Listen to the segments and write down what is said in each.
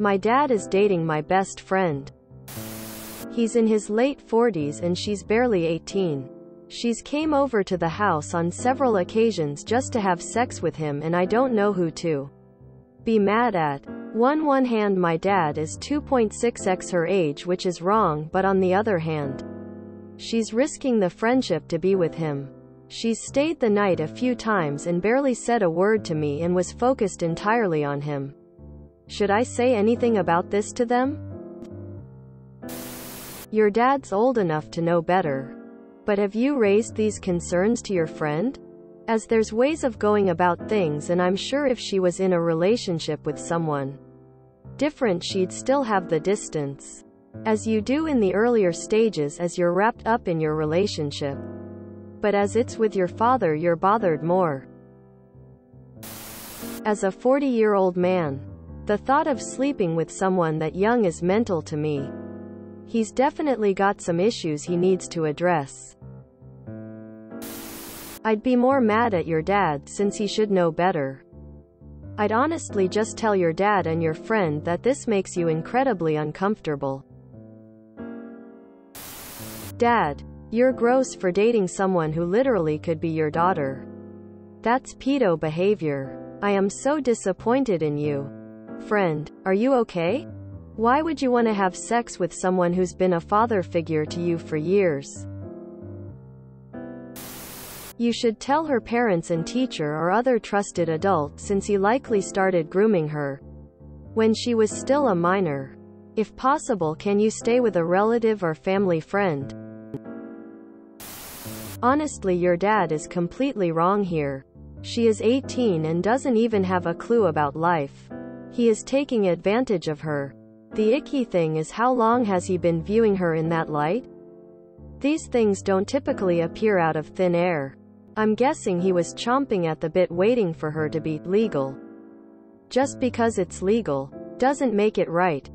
My dad is dating my best friend. He's in his late 40s and she's barely 18. She's came over to the house on several occasions just to have sex with him and I don't know who to be mad at. One hand, my dad is 2.6x her age, which is wrong, but on the other hand, she's risking the friendship to be with him. She's stayed the night a few times and barely said a word to me and was focused entirely on him. Should I say anything about this to them? Your dad's old enough to know better. But have you raised these concerns to your friend? As there's ways of going about things, and I'm sure if she was in a relationship with someone different she'd still have the distance, as you do in the earlier stages as you're wrapped up in your relationship. But as it's with your father, you're bothered more. As a 40-year-old man, the thought of sleeping with someone that young is mental to me. He's definitely got some issues he needs to address. I'd be more mad at your dad since he should know better. I'd honestly just tell your dad and your friend that this makes you incredibly uncomfortable. Dad, you're gross for dating someone who literally could be your daughter. That's pedo behavior. I am so disappointed in you. Friend, are you okay? Why would you want to have sex with someone who's been a father figure to you for years? You should tell her parents and teacher or other trusted adult, since he likely started grooming her when she was still a minor. If possible, can you stay with a relative or family friend? Honestly, your dad is completely wrong here. She is 18 and doesn't even have a clue about life. He is taking advantage of her. The icky thing is, how long has he been viewing her in that light? These things don't typically appear out of thin air. I'm guessing he was chomping at the bit waiting for her to be legal. Just because it's legal doesn't make it right.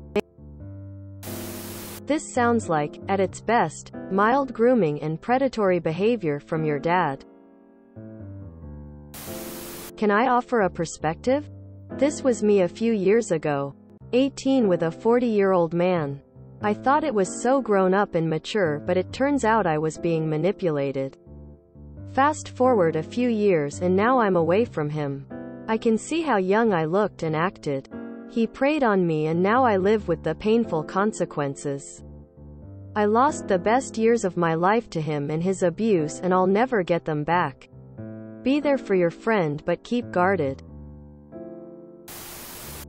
This sounds like, at its best, mild grooming and predatory behavior from your dad. Can I offer a perspective? This was me a few years ago. 18 with a 40-year-old man. I thought it was so grown up and mature, but it turns out I was being manipulated. Fast forward a few years and now I'm away from him. I can see how young I looked and acted. He preyed on me and now I live with the painful consequences. I lost the best years of my life to him and his abuse, and I'll never get them back. Be there for your friend, but keep guarded.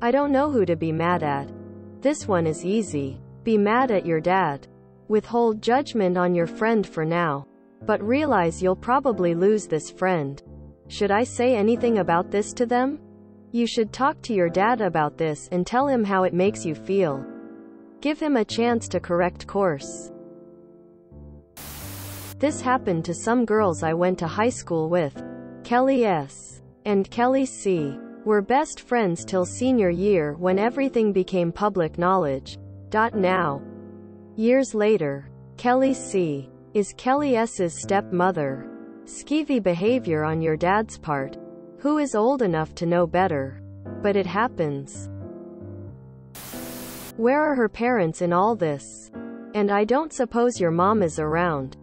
I don't know who to be mad at. This one is easy. Be mad at your dad. Withhold judgment on your friend for now. But realize you'll probably lose this friend. Should I say anything about this to them? You should talk to your dad about this and tell him how it makes you feel. Give him a chance to correct course. This happened to some girls I went to high school with. Kelly S. and Kelly C. were best friends till senior year, when everything became public knowledge. Now, years later, Kelly C. is Kelly S.'s stepmother. Skeevy behavior on your dad's part. Who is old enough to know better? But it happens. Where are her parents in all this? And I don't suppose your mom is around.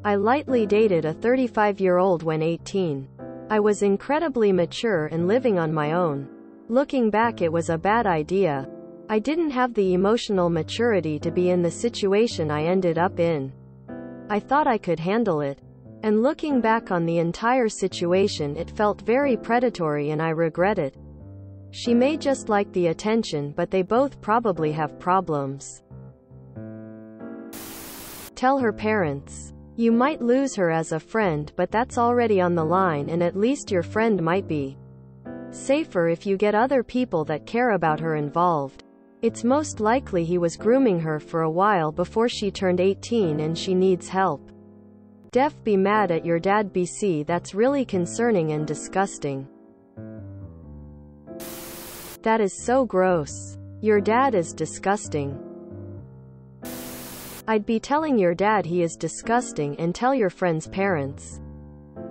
I lightly dated a 35-year-old when 18. I was incredibly mature and living on my own. Looking back, it was a bad idea. I didn't have the emotional maturity to be in the situation I ended up in. I thought I could handle it. And looking back on the entire situation, it felt very predatory and I regret it. She may just like the attention, but they both probably have problems. Tell her parents. You might lose her as a friend, but that's already on the line, and at least your friend might be safer if you get other people that care about her involved. It's most likely he was grooming her for a while before she turned 18 and she needs help. Def be mad at your dad. BC, that's really concerning and disgusting. That is so gross. Your dad is disgusting. I'd be telling your dad he is disgusting, and tell your friend's parents.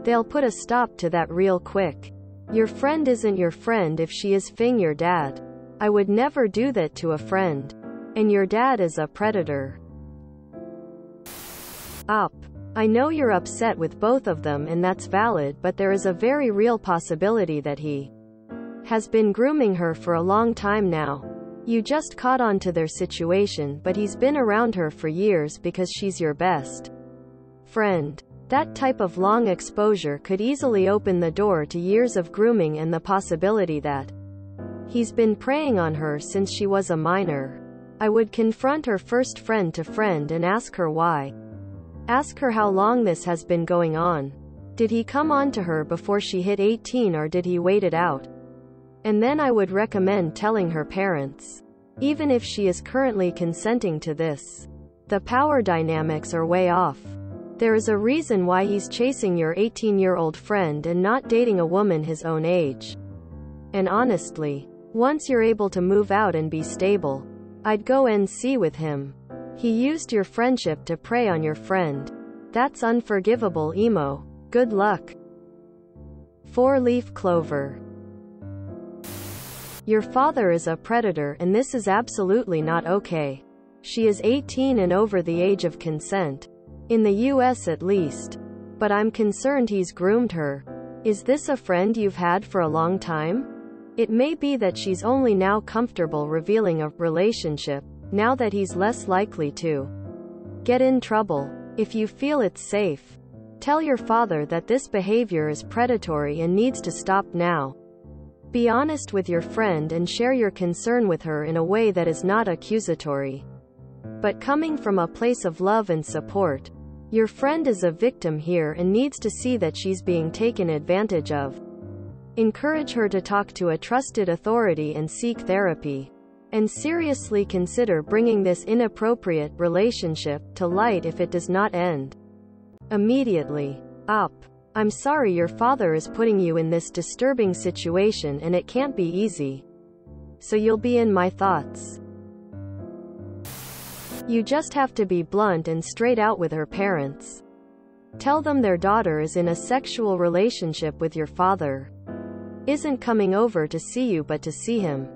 They'll put a stop to that real quick. Your friend isn't your friend if she is fing your dad. I would never do that to a friend. And your dad is a predator. Up. I know you're upset with both of them and that's valid, but there is a very real possibility that he has been grooming her for a long time now. You just caught on to their situation, but he's been around her for years because she's your best friend. That type of long exposure could easily open the door to years of grooming and the possibility that he's been preying on her since she was a minor. I would confront her first friend to friend and ask her why. Ask her how long this has been going on. Did he come on to her before she hit 18 or did he wait it out? And then I would recommend telling her parents. Even if she is currently consenting to this. The power dynamics are way off. There is a reason why he's chasing your 18-year-old friend and not dating a woman his own age. And honestly, once you're able to move out and be stable, I'd go NC with him. He used your friendship to prey on your friend. That's unforgivable, emo. Good luck. 4-leaf clover. Your father is a predator and this is absolutely not okay. She is 18 and over the age of consent. In the US at least. But I'm concerned he's groomed her. Is this a friend you've had for a long time? It may be that she's only now comfortable revealing a relationship, now that he's less likely to get in trouble. If you feel it's safe, tell your father that this behavior is predatory and needs to stop now. Be honest with your friend and share your concern with her in a way that is not accusatory, but coming from a place of love and support. Your friend is a victim here and needs to see that she's being taken advantage of. Encourage her to talk to a trusted authority and seek therapy. And seriously consider bringing this inappropriate relationship to light if it does not end immediately. Up. I'm sorry your father is putting you in this disturbing situation and it can't be easy. So you'll be in my thoughts. You just have to be blunt and straight out with her parents. Tell them their daughter is in a sexual relationship with your father. Isn't coming over to see you but to see him.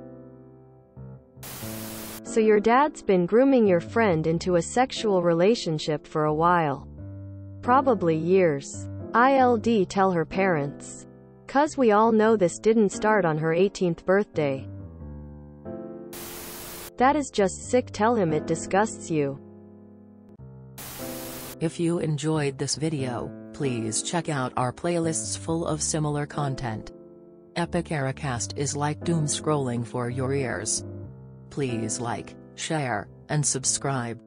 So your dad's been grooming your friend into a sexual relationship for a while. Probably years. ILD tell her parents. 'Cause we all know this didn't start on her 18th birthday. That is just sick. Tell him it disgusts you. If you enjoyed this video, please check out our playlists full of similar content. Epic Ericast is like doom scrolling for your ears. Please like, share, and subscribe.